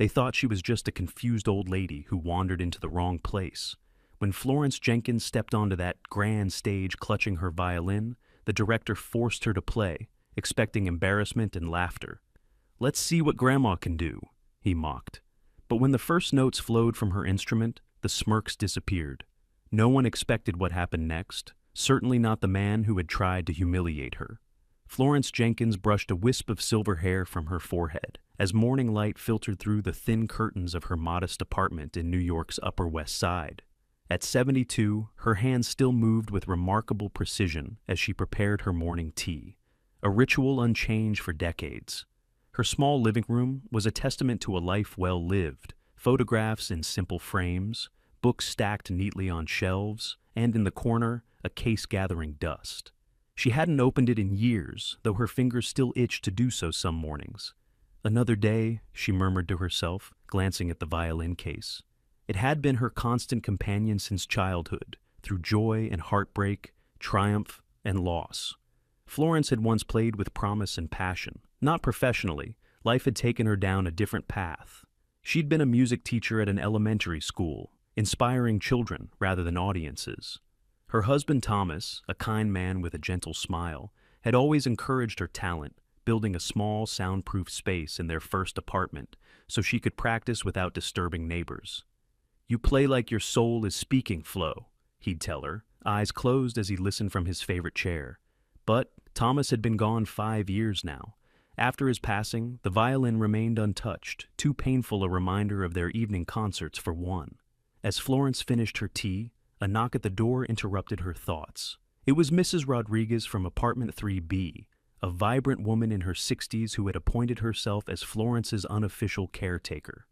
They thought she was just a confused old lady who wandered into the wrong place. When Florence Jenkins stepped onto that grand stage clutching her violin, the director forced her to play, expecting embarrassment and laughter. "Let's see what Grandma can do," he mocked. But when the first notes flowed from her instrument, the smirks disappeared. No one expected what happened next, certainly not the man who had tried to humiliate her. Florence Jenkins brushed a wisp of silver hair from her forehead as morning light filtered through the thin curtains of her modest apartment in New York's Upper West Side. At 72, her hands still moved with remarkable precision as she prepared her morning tea, a ritual unchanged for decades. Her small living room was a testament to a life well lived, photographs in simple frames, books stacked neatly on shelves, and in the corner, a case gathering dust. She hadn't opened it in years, though her fingers still itched to do so some mornings. "Another day," she murmured to herself, glancing at the violin case. It had been her constant companion since childhood, through joy and heartbreak, triumph and loss. Florence had once played with promise and passion. Not professionally, life had taken her down a different path. She'd been a music teacher at an elementary school, inspiring children rather than audiences. Her husband Thomas, a kind man with a gentle smile, had always encouraged her talent, building a small soundproof space in their first apartment so she could practice without disturbing neighbors. "You play like your soul is speaking, Flo," he'd tell her, eyes closed as he listened from his favorite chair. But Thomas had been gone 5 years now. After his passing, the violin remained untouched, too painful a reminder of their evening concerts for one. As Florence finished her tea, a knock at the door interrupted her thoughts. It was Mrs. Rodriguez from apartment 3B, a vibrant woman in her 60s who had appointed herself as Florence's unofficial caretaker.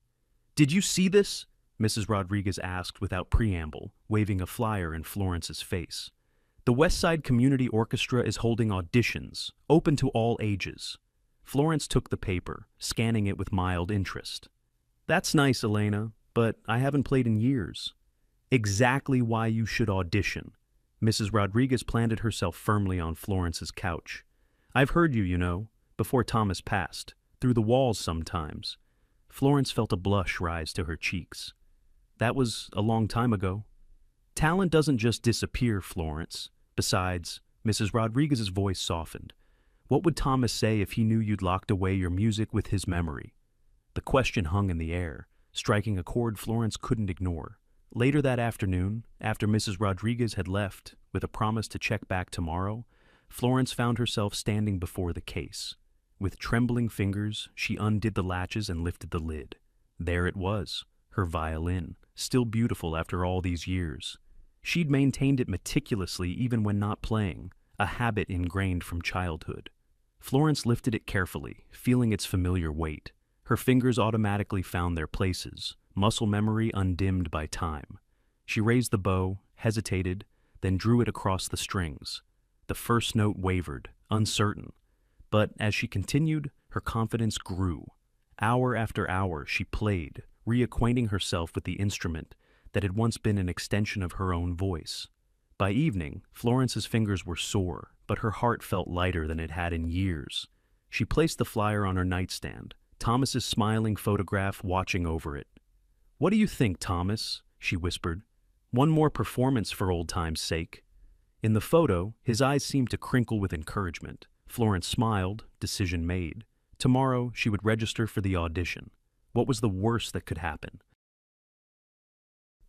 "Did you see this?" Mrs. Rodriguez asked without preamble, waving a flyer in Florence's face. "The West Side Community Orchestra is holding auditions, open to all ages." Florence took the paper, scanning it with mild interest. "That's nice, Elena, but I haven't played in years." "Exactly why you should audition." Mrs. Rodriguez planted herself firmly on Florence's couch. "I've heard you, you know, before Thomas passed, through the walls sometimes." Florence felt a blush rise to her cheeks. "That was a long time ago." "Talent doesn't just disappear, Florence. Besides," Mrs. Rodriguez's voice softened, "what would Thomas say if he knew you'd locked away your music with his memory?" The question hung in the air, striking a chord Florence couldn't ignore. Later that afternoon, after Mrs. Rodriguez had left, with a promise to check back tomorrow, Florence found herself standing before the case. With trembling fingers, she undid the latches and lifted the lid. There it was, her violin, still beautiful after all these years. She'd maintained it meticulously even when not playing, a habit ingrained from childhood. Florence lifted it carefully, feeling its familiar weight. Her fingers automatically found their places, muscle memory undimmed by time. She raised the bow, hesitated, then drew it across the strings. The first note wavered, uncertain. But as she continued, her confidence grew. Hour after hour she played, reacquainting herself with the instrument that had once been an extension of her own voice. By evening, Florence's fingers were sore, but her heart felt lighter than it had in years. She placed the flyer on her nightstand, Thomas's smiling photograph watching over it. "What do you think, Thomas?" she whispered. "One more performance for old time's sake." In the photo, his eyes seemed to crinkle with encouragement. Florence smiled, decision made. Tomorrow, she would register for the audition. What was the worst that could happen?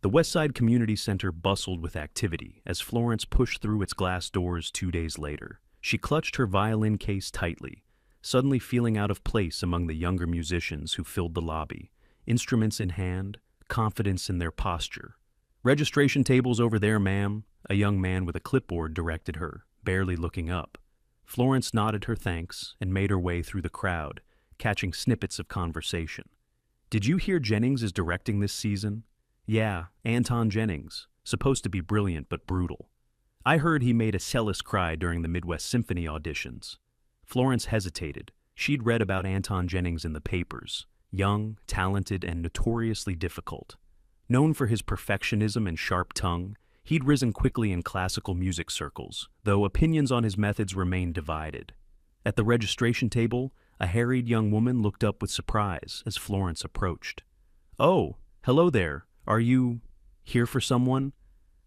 The Westside Community Center bustled with activity as Florence pushed through its glass doors 2 days later. She clutched her violin case tightly, suddenly feeling out of place among the younger musicians who filled the lobby, instruments in hand, confidence in their posture. "Registration table's over there, ma'am," a young man with a clipboard directed her, barely looking up. Florence nodded her thanks and made her way through the crowd, catching snippets of conversation. "Did you hear Jennings is directing this season?" "Yeah, Anton Jennings, supposed to be brilliant but brutal." "I heard he made a cellist cry during the Midwest Symphony auditions." Florence hesitated. She'd read about Anton Jennings in the papers. Young, talented, and notoriously difficult. Known for his perfectionism and sharp tongue, he'd risen quickly in classical music circles, though opinions on his methods remained divided. At the registration table, A harried young woman looked up with surprise as Florence approached. "Oh, hello there. Are you here for someone?"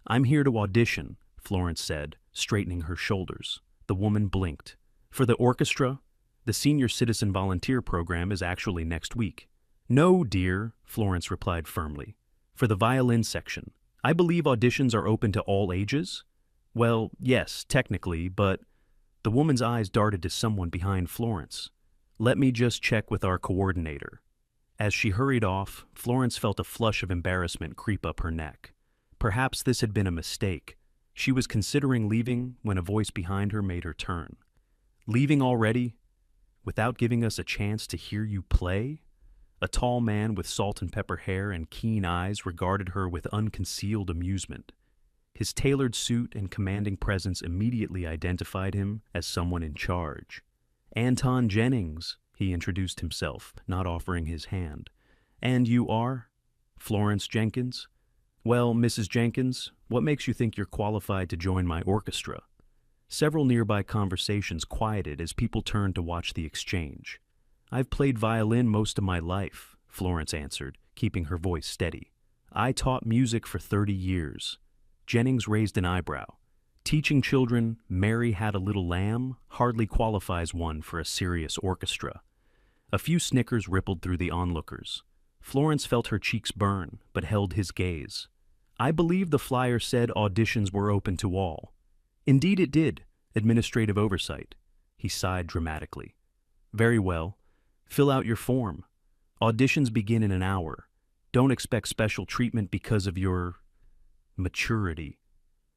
"I'm here to audition," Florence said, straightening her shoulders. The woman blinked. "For the orchestra? The senior citizen volunteer program is actually next week." "No, dear," Florence replied firmly. "For the violin section. I believe auditions are open to all ages?" "Well, yes, technically, but—" The woman's eyes darted to someone behind Florence. "Let me just check with our coordinator." As she hurried off, Florence felt a flush of embarrassment creep up her neck. Perhaps this had been a mistake. She was considering leaving when a voice behind her made her turn. "Leaving already? Without giving us a chance to hear you play?" A tall man with salt and pepper hair and keen eyes regarded her with unconcealed amusement. His tailored suit and commanding presence immediately identified him as someone in charge. "Anton Jennings," he introduced himself, not offering his hand. "And you are?" "Florence Jenkins." "Well, Mrs. Jenkins, what makes you think you're qualified to join my orchestra?" Several nearby conversations quieted as people turned to watch the exchange. "I've played violin most of my life," Florence answered, keeping her voice steady. "I taught music for 30 years. Jennings raised an eyebrow. "Teaching children, 'Mary Had a Little Lamb' hardly qualifies one for a serious orchestra." A few snickers rippled through the onlookers. Florence felt her cheeks burn, but held his gaze. "I believe the flyer said auditions were open to all." "Indeed it did. Administrative oversight." He sighed dramatically. "Very well. Fill out your form. Auditions begin in an hour. Don't expect special treatment because of your maturity."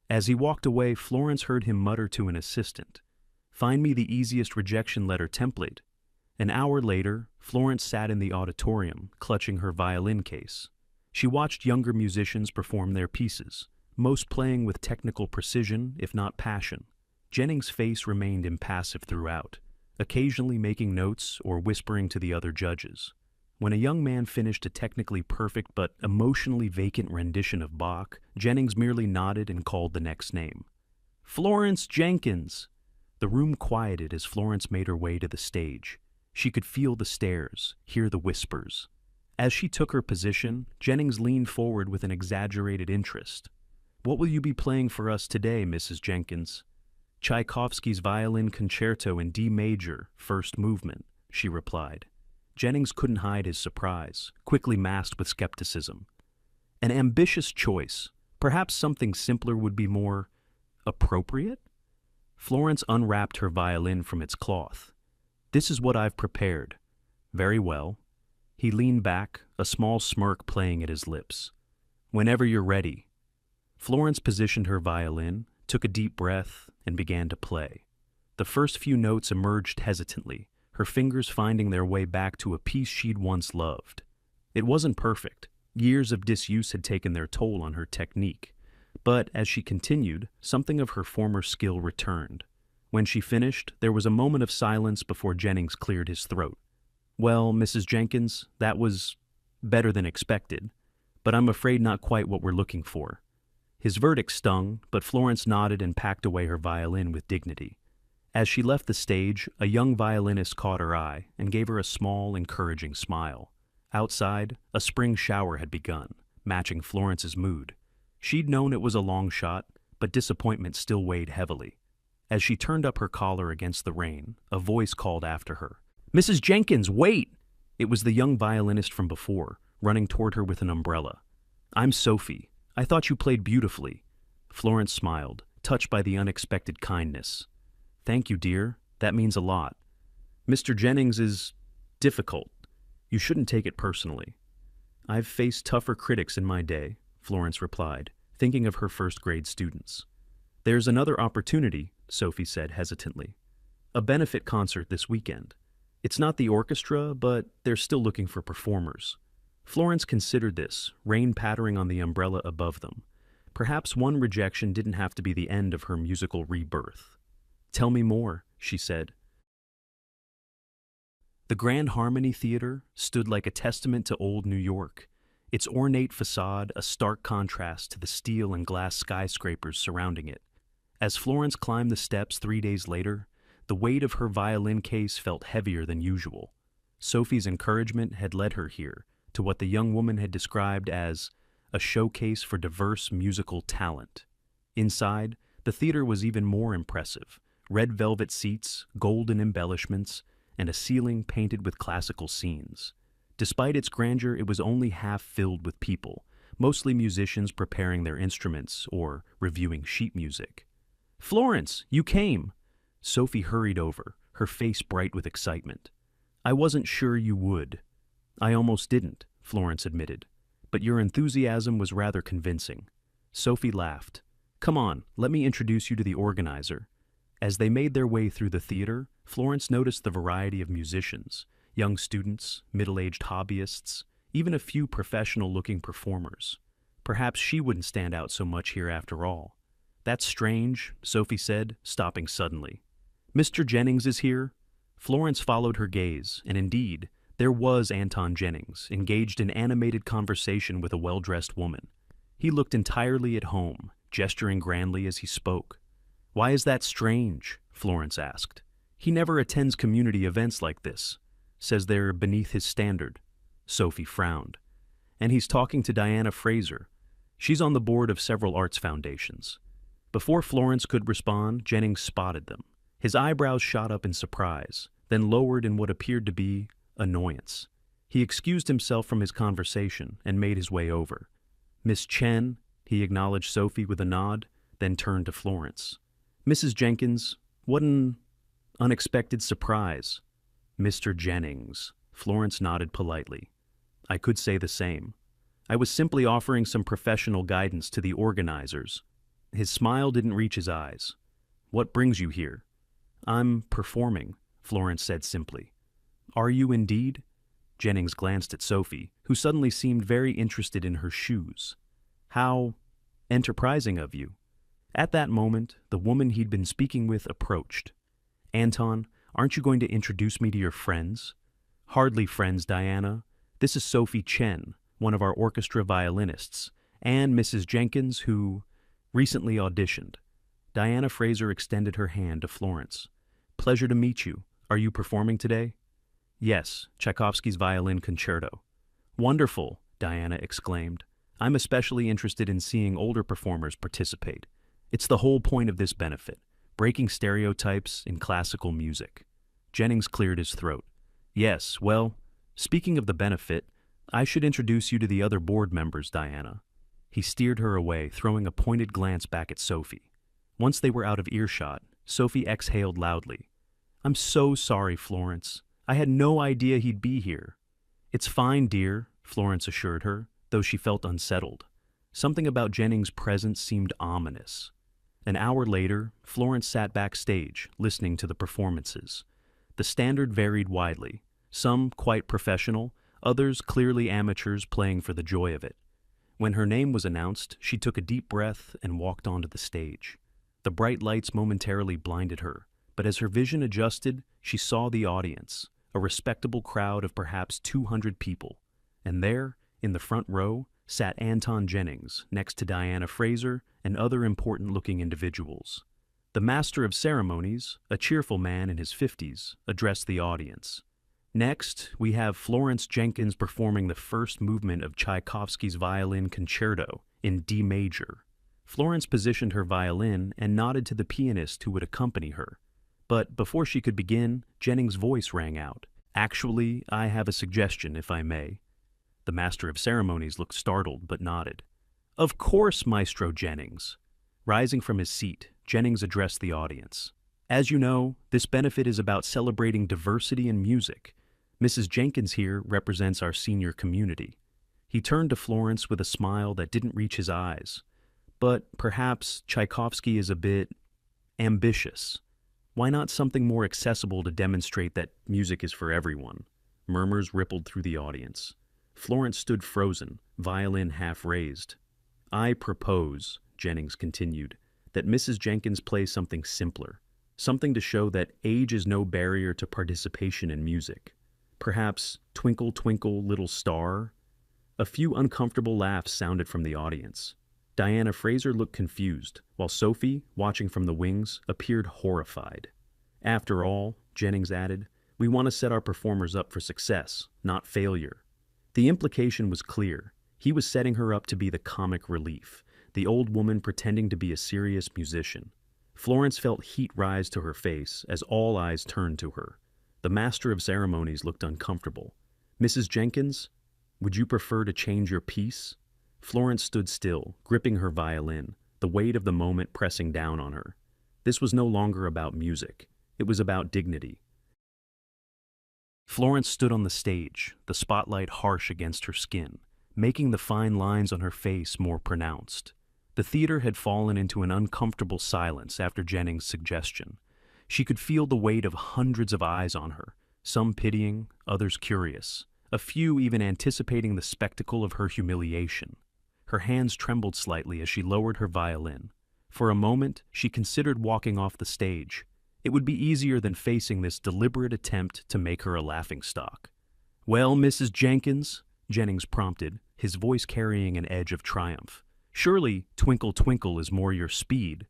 As he walked away, Florence heard him mutter to an assistant, "Find me the easiest rejection letter template." An hour later, Florence sat in the auditorium, clutching her violin case. She watched younger musicians perform their pieces, most playing with technical precision, if not passion. Jennings' face remained impassive throughout, occasionally making notes or whispering to the other judges. When a young man finished a technically perfect but emotionally vacant rendition of Bach, Jennings merely nodded and called the next name. "Florence Jenkins!" The room quieted as Florence made her way to the stage. She could feel the stares, hear the whispers. As she took her position, Jennings leaned forward with an exaggerated interest. "What will you be playing for us today, Mrs. Jenkins?" "Tchaikovsky's Violin Concerto in D major, first movement," she replied. Jennings couldn't hide his surprise, quickly masked with skepticism. An ambitious choice. Perhaps something simpler would be more appropriate? Florence unwrapped her violin from its cloth. "This is what I've prepared." "Very well." He leaned back, a small smirk playing at his lips. "Whenever you're ready." Florence positioned her violin, took a deep breath, and began to play. The first few notes emerged hesitantly, her fingers finding their way back to a piece she'd once loved. It wasn't perfect. Years of disuse had taken their toll on her technique. But as she continued, something of her former skill returned. When she finished, there was a moment of silence before Jennings cleared his throat. "Well, Mrs. Jenkins, that was better than expected, but I'm afraid not quite what we're looking for." His verdict stung, but Florence nodded and packed away her violin with dignity. As she left the stage, a young violinist caught her eye and gave her a small, encouraging smile. Outside, a spring shower had begun, matching Florence's mood. She'd known it was a long shot, but disappointment still weighed heavily. As she turned up her collar against the rain, a voice called after her. "Mrs. Jenkins, wait!" It was the young violinist from before, running toward her with an umbrella. "I'm Sophie. I thought you played beautifully." Florence smiled, touched by the unexpected kindness. "Thank you, dear. That means a lot. Mr. Jennings is difficult. You shouldn't take it personally." "I've faced tougher critics in my day," Florence replied, thinking of her first-grade students. "There's another opportunity," Sophie said hesitantly. "A benefit concert this weekend. It's not the orchestra, but they're still looking for performers." Florence considered this, rain pattering on the umbrella above them. Perhaps one rejection didn't have to be the end of her musical rebirth. "Tell me more," she said. The Grand Harmony Theater stood like a testament to old New York, its ornate facade a stark contrast to the steel and glass skyscrapers surrounding it. As Florence climbed the steps 3 days later, The weight of her violin case felt heavier than usual. Sophie's encouragement had led her here, to what the young woman had described as a showcase for diverse musical talent. Inside, the theater was even more impressive. Red velvet seats, golden embellishments, and a ceiling painted with classical scenes. Despite its grandeur, it was only half filled with people, mostly musicians preparing their instruments or reviewing sheet music. "Florence, you came!" Sophie hurried over, her face bright with excitement. "I wasn't sure you would." "I almost didn't," Florence admitted, "but your enthusiasm was rather convincing." Sophie laughed. "Come on, let me introduce you to the organizer." As they made their way through the theater, Florence noticed the variety of musicians, young students, middle-aged hobbyists, even a few professional-looking performers. Perhaps she wouldn't stand out so much here after all. "That's strange," Sophie said, stopping suddenly. "Mr. Jennings is here?" Florence followed her gaze, and indeed, there was Anton Jennings, engaged in animated conversation with a well-dressed woman. He looked entirely at home, gesturing grandly as he spoke. "Why is that strange?" Florence asked. "He never attends community events like this. Says they're beneath his standard." Sophie frowned. "And he's talking to Diana Fraser. She's on the board of several arts foundations." Before Florence could respond, Jennings spotted them. His eyebrows shot up in surprise, then lowered in what appeared to be annoyance. He excused himself from his conversation and made his way over. "Miss Chen," he acknowledged Sophie with a nod, then turned to Florence. "Mrs. Jenkins, what an unexpected surprise." "Mr. Jennings," Florence nodded politely. "I could say the same. I was simply offering some professional guidance to the organizers." His smile didn't reach his eyes. "What brings you here?" "I'm performing," Florence said simply. "Are you indeed?" Jennings glanced at Sophie, who suddenly seemed very interested in her shoes. "How enterprising of you." At that moment, the woman he'd been speaking with approached. "Anton, aren't you going to introduce me to your friends?" "Hardly friends, Diana. This is Sophie Chen, one of our orchestra violinists, and Mrs. Jenkins, who recently auditioned." Diana Fraser extended her hand to Florence. "Pleasure to meet you. Are you performing today?" "Yes, Tchaikovsky's Violin Concerto." "Wonderful," Diana exclaimed. "I'm especially interested in seeing older performers participate. It's the whole point of this benefit, breaking stereotypes in classical music." Jennings cleared his throat. "Yes, well, speaking of the benefit, I should introduce you to the other board members, Diana." He steered her away, throwing a pointed glance back at Sophie. Once they were out of earshot, Sophie exhaled loudly. "I'm so sorry, Florence. I had no idea he'd be here." "It's fine, dear," Florence assured her, though she felt unsettled. Something about Jennings' presence seemed ominous. An hour later, Florence sat backstage, listening to the performances. The standard varied widely, some quite professional, others clearly amateurs playing for the joy of it. When her name was announced, she took a deep breath and walked onto the stage. The bright lights momentarily blinded her, but as her vision adjusted, she saw the audience, a respectable crowd of perhaps 200 people. And there, in the front row, sat Anton Jennings, next to Diana Fraser and other important-looking individuals. The master of ceremonies, a cheerful man in his 50s, addressed the audience. "Next, we have Florence Jenkins performing the first movement of Tchaikovsky's Violin Concerto in D major." Florence positioned her violin and nodded to the pianist who would accompany her. But before she could begin, Jennings' voice rang out. "Actually, I have a suggestion, if I may." The master of ceremonies looked startled but nodded. "Of course, Maestro Jennings." Rising from his seat, Jennings addressed the audience. "As you know, this benefit is about celebrating diversity in music. Mrs. Jenkins here represents our senior community." He turned to Florence with a smile that didn't reach his eyes. "But perhaps Tchaikovsky is a bit ambitious. Why not something more accessible to demonstrate that music is for everyone?" Murmurs rippled through the audience. Florence stood frozen, violin half raised. "I propose," Jennings continued, "that Mrs. Jenkins play something simpler, something to show that age is no barrier to participation in music. Perhaps Twinkle, Twinkle, Little Star?" A few uncomfortable laughs sounded from the audience. Diana Fraser looked confused, while Sophie, watching from the wings, appeared horrified. After all, Jennings added, we want to set our performers up for success, not failure. The implication was clear. He was setting her up to be the comic relief, the old woman pretending to be a serious musician. Florence felt heat rise to her face as all eyes turned to her. The master of ceremonies looked uncomfortable. Mrs. Jenkins, would you prefer to change your piece? Florence stood still, gripping her violin, the weight of the moment pressing down on her. This was no longer about music. It was about dignity. Florence stood on the stage, the spotlight harsh against her skin, making the fine lines on her face more pronounced. The theater had fallen into an uncomfortable silence after Jennings' suggestion. She could feel the weight of hundreds of eyes on her, some pitying, others curious, a few even anticipating the spectacle of her humiliation. Her hands trembled slightly as she lowered her violin. For a moment, she considered walking off the stage. It would be easier than facing this deliberate attempt to make her a laughingstock. "Well, Mrs. Jenkins," Jennings prompted, his voice carrying an edge of triumph. "Surely Twinkle Twinkle is more your speed."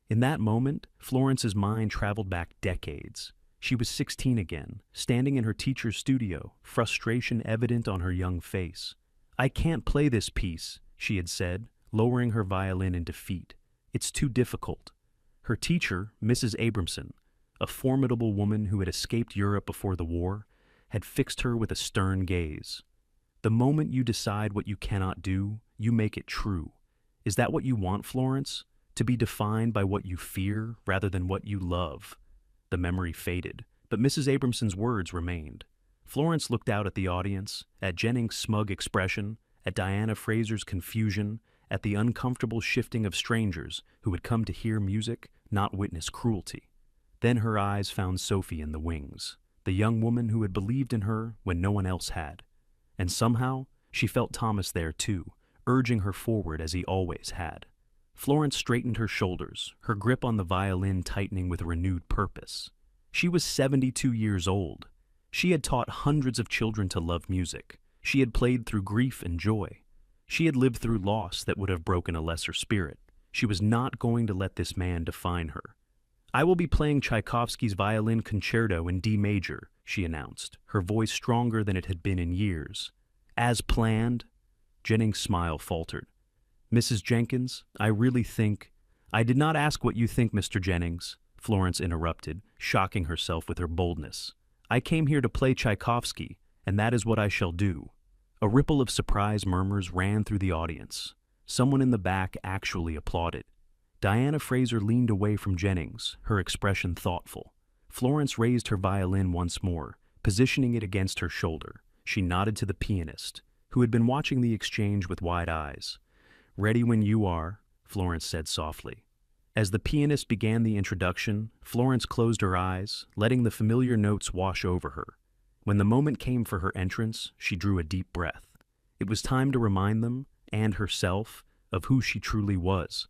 In that moment, Florence's mind traveled back decades. She was 16 again, standing in her teacher's studio, frustration evident on her young face. "I can't play this piece," she had said, lowering her violin in defeat. "It's too difficult." Her teacher, Mrs. Abramson, a formidable woman who had escaped Europe before the war, had fixed her with a stern gaze. "The moment you decide what you cannot do, you make it true. Is that what you want, Florence? To be defined by what you fear rather than what you love?" The memory faded, but Mrs. Abramson's words remained. Florence looked out at the audience, at Jennings' smug expression, at Diana Fraser's confusion, at the uncomfortable shifting of strangers who had come to hear music, not witness cruelty. Then her eyes found Sophie in the wings, the young woman who had believed in her when no one else had. And somehow, she felt Thomas there too, urging her forward as he always had. Florence straightened her shoulders, her grip on the violin tightening with renewed purpose. She was 72 years old. She had taught hundreds of children to love music. She had played through grief and joy. She had lived through loss that would have broken a lesser spirit. She was not going to let this man define her. "I will be playing Tchaikovsky's Violin Concerto in D major," she announced, her voice stronger than it had been in years. "As planned?" Jennings' smile faltered. "Mrs. Jenkins, I really think—" "I did not ask what you think, Mr. Jennings," Florence interrupted, shocking herself with her boldness. "I came here to play Tchaikovsky, and that is what I shall do." A ripple of surprise murmurs ran through the audience. Someone in the back actually applauded. Diana Fraser leaned away from Jennings, her expression thoughtful. Florence raised her violin once more, positioning it against her shoulder. She nodded to the pianist, who had been watching the exchange with wide eyes. "Ready when you are," Florence said softly. As the pianist began the introduction, Florence closed her eyes, letting the familiar notes wash over her. When the moment came for her entrance, she drew a deep breath. It was time to remind them, and herself, of who she truly was.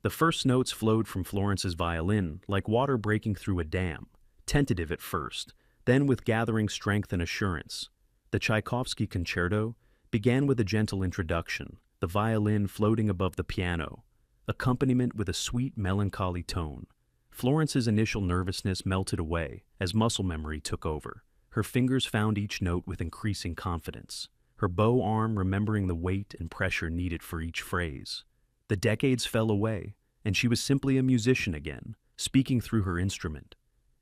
The first notes flowed from Florence's violin like water breaking through a dam, tentative at first, then with gathering strength and assurance. The Tchaikovsky Concerto began with a gentle introduction, the violin floating above the piano, accompaniment with a sweet, melancholy tone. Florence's initial nervousness melted away as muscle memory took over. Her fingers found each note with increasing confidence, her bow arm remembering the weight and pressure needed for each phrase. The decades fell away, and she was simply a musician again, speaking through her instrument.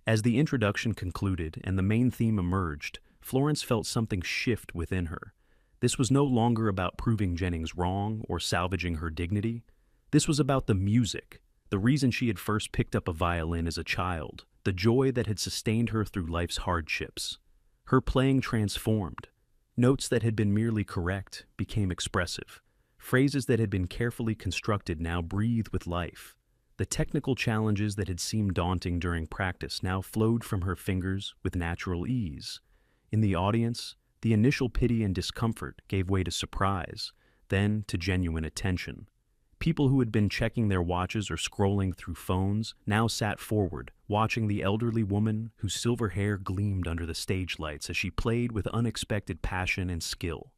As the introduction concluded and the main theme emerged, Florence felt something shift within her. This was no longer about proving Jennings wrong or salvaging her dignity. This was about the music, the reason she had first picked up a violin as a child, the joy that had sustained her through life's hardships. Her playing transformed. Notes that had been merely correct became expressive. Phrases that had been carefully constructed now breathed with life. The technical challenges that had seemed daunting during practice now flowed from her fingers with natural ease. In the audience, the initial pity and discomfort gave way to surprise, then to genuine attention. People who had been checking their watches or scrolling through phones now sat forward, watching the elderly woman whose silver hair gleamed under the stage lights as she played with unexpected passion and skill.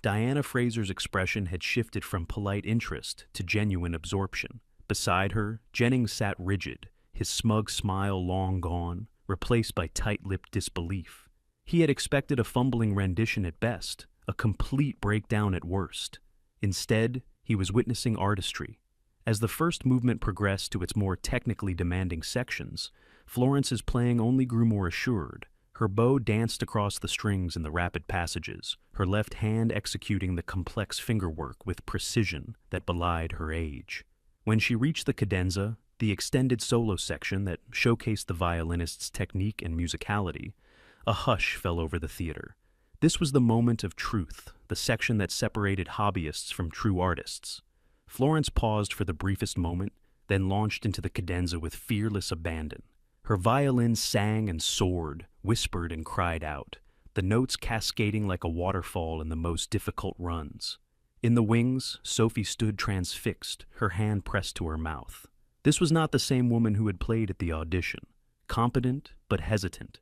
Diana Fraser's expression had shifted from polite interest to genuine absorption. Beside her, Jennings sat rigid, his smug smile long gone, replaced by tight-lipped disbelief. He had expected a fumbling rendition at best, a complete breakdown at worst. Instead, he was witnessing artistry. As the first movement progressed to its more technically demanding sections, Florence's playing only grew more assured. Her bow danced across the strings in the rapid passages, her left hand executing the complex fingerwork with precision that belied her age. When she reached the cadenza, the extended solo section that showcased the violinist's technique and musicality, a hush fell over the theater. This was the moment of truth, the section that separated hobbyists from true artists. Florence paused for the briefest moment, then launched into the cadenza with fearless abandon. Her violin sang and soared, whispered and cried out, the notes cascading like a waterfall in the most difficult runs. In the wings, Sophie stood transfixed, her hand pressed to her mouth. This was not the same woman who had played at the audition, competent but hesitant.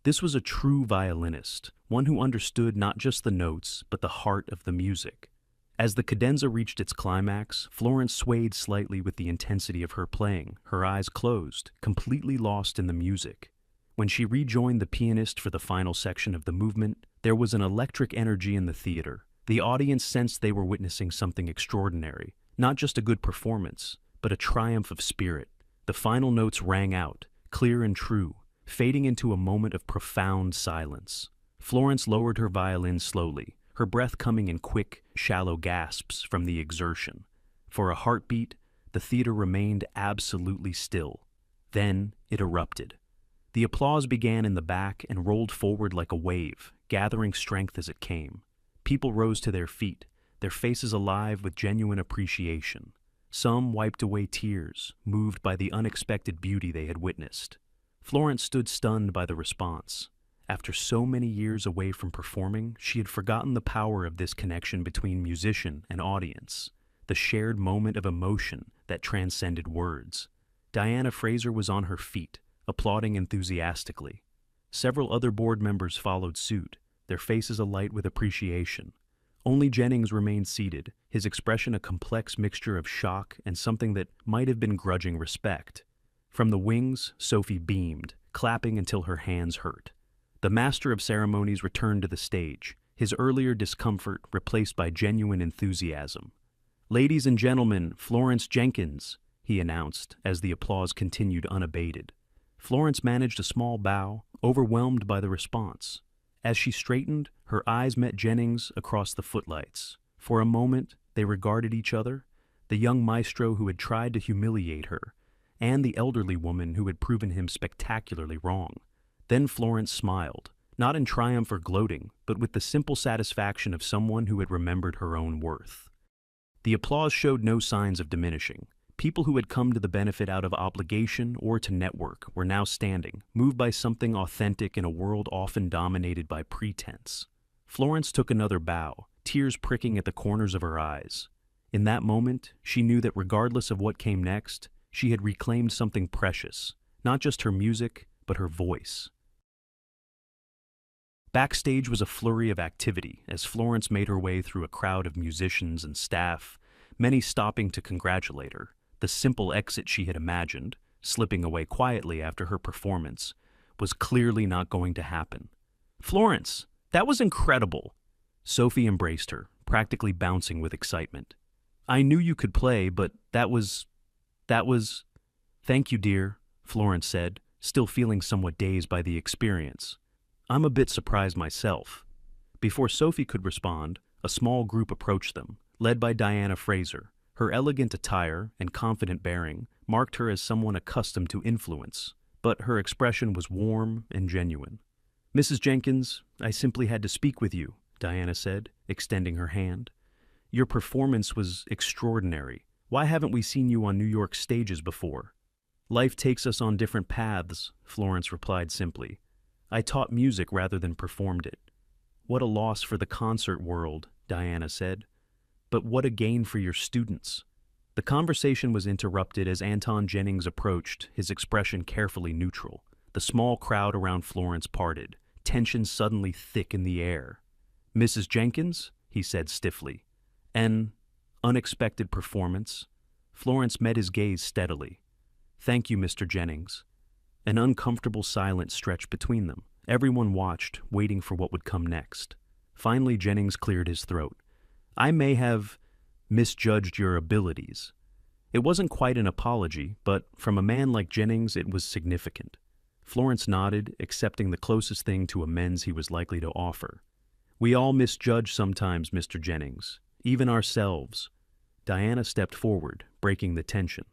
This was a true violinist, one who understood not just the notes, but the heart of the music. As the cadenza reached its climax, Florence swayed slightly with the intensity of her playing, her eyes closed, completely lost in the music. When she rejoined the pianist for the final section of the movement, there was an electric energy in the theater. The audience sensed they were witnessing something extraordinary, not just a good performance, but a triumph of spirit. The final notes rang out, clear and true, fading into a moment of profound silence. Florence lowered her violin slowly, her breath coming in quick, shallow gasps from the exertion. For a heartbeat, the theater remained absolutely still. Then it erupted. The applause began in the back and rolled forward like a wave, gathering strength as it came. People rose to their feet, their faces alive with genuine appreciation. Some wiped away tears, moved by the unexpected beauty they had witnessed. Florence stood stunned by the response. After so many years away from performing, she had forgotten the power of this connection between musician and audience, the shared moment of emotion that transcended words. Diana Fraser was on her feet, applauding enthusiastically. Several other board members followed suit, their faces alight with appreciation. Only Jennings remained seated, his expression a complex mixture of shock and something that might have been grudging respect. From the wings, Sophie beamed, clapping until her hands hurt. The master of ceremonies returned to the stage, his earlier discomfort replaced by genuine enthusiasm. "Ladies and gentlemen, Florence Jenkins," he announced as the applause continued unabated. Florence managed a small bow, overwhelmed by the response. As she straightened, her eyes met Jennings across the footlights. For a moment, they regarded each other, the young maestro who had tried to humiliate her, and the elderly woman who had proven him spectacularly wrong. Then Florence smiled, not in triumph or gloating, but with the simple satisfaction of someone who had remembered her own worth. The applause showed no signs of diminishing. People who had come to the benefit out of obligation or to network were now standing, moved by something authentic in a world often dominated by pretense. Florence took another bow, tears pricking at the corners of her eyes. In that moment, she knew that regardless of what came next, she had reclaimed something precious, not just her music, but her voice. Backstage was a flurry of activity as Florence made her way through a crowd of musicians and staff, many stopping to congratulate her. The simple exit she had imagined, slipping away quietly after her performance, was clearly not going to happen. "Florence, that was incredible!" Sophie embraced her, practically bouncing with excitement. "I knew you could play, but that was... "Thank you, dear," Florence said, still feeling somewhat dazed by the experience. "I'm a bit surprised myself." Before Sophie could respond, a small group approached them, led by Diana Fraser. Her elegant attire and confident bearing marked her as someone accustomed to influence, but her expression was warm and genuine. "Mrs. Jenkins, I simply had to speak with you," Diana said, extending her hand. "Your performance was extraordinary. Why haven't we seen you on New York stages before?" "Life takes us on different paths," Florence replied simply. "I taught music rather than performed it." "What a loss for the concert world," Diana said. "But what a gain for your students." The conversation was interrupted as Anton Jennings approached, his expression carefully neutral. The small crowd around Florence parted, tension suddenly thick in the air. "Mrs. Jenkins," he said stiffly. "An unexpected performance." Florence met his gaze steadily. "Thank you, Mr. Jennings." An uncomfortable silence stretched between them. Everyone watched, waiting for what would come next. Finally, Jennings cleared his throat. "I may have misjudged your abilities." It wasn't quite an apology, but from a man like Jennings, it was significant. Florence nodded, accepting the closest thing to amends he was likely to offer. "We all misjudge sometimes, Mr. Jennings, even ourselves." Diana stepped forward, breaking the tension.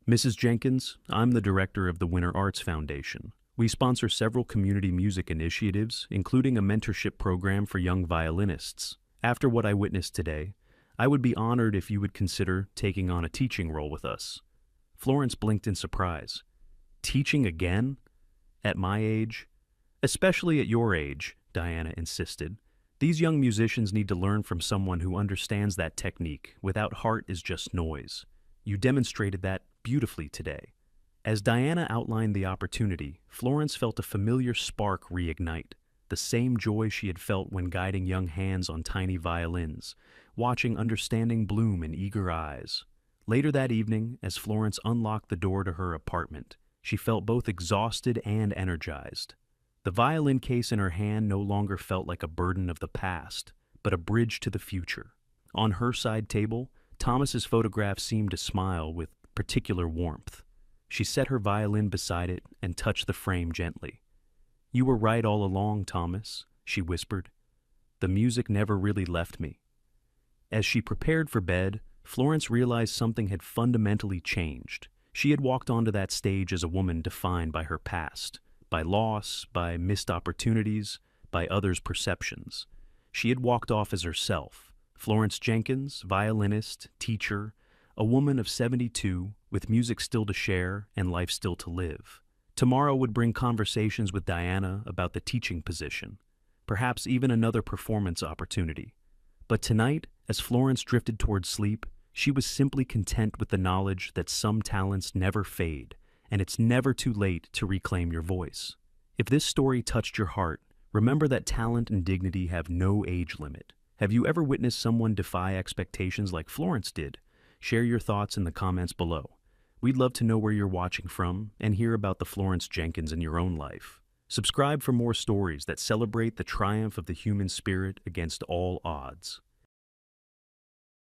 "Mrs. Jenkins, I'm the director of the Winter Arts Foundation. We sponsor several community music initiatives, including a mentorship program for young violinists. After what I witnessed today, I would be honored if you would consider taking on a teaching role with us." Florence blinked in surprise. "Teaching again? At my age?" "Especially at your age," Diana insisted. "These young musicians need to learn from someone who understands that technique. Without heart is just noise. You demonstrated that beautifully today." As Diana outlined the opportunity, Florence felt a familiar spark reignite, the same joy she had felt when guiding young hands on tiny violins, watching understanding bloom in eager eyes. Later that evening, as Florence unlocked the door to her apartment, she felt both exhausted and energized. The violin case in her hand no longer felt like a burden of the past, but a bridge to the future. On her side table, Thomas's photograph seemed to smile with particular warmth. She set her violin beside it and touched the frame gently. "You were right all along, Thomas," she whispered. "The music never really left me." As she prepared for bed, Florence realized something had fundamentally changed. She had walked onto that stage as a woman defined by her past, by loss, by missed opportunities, by others' perceptions. She had walked off as herself, Florence Jenkins, violinist, teacher, a woman of 72, with music still to share and life still to live. Tomorrow would bring conversations with Diana about the teaching position, perhaps even another performance opportunity. But tonight, as Florence drifted toward sleep, she was simply content with the knowledge that some talents never fade, and it's never too late to reclaim your voice. If this story touched your heart, remember that talent and dignity have no age limit. Have you ever witnessed someone defy expectations like Florence did? Share your thoughts in the comments below. We'd love to know where you're watching from and hear about the Florence Jenkins in your own life. Subscribe for more stories that celebrate the triumph of the human spirit against all odds.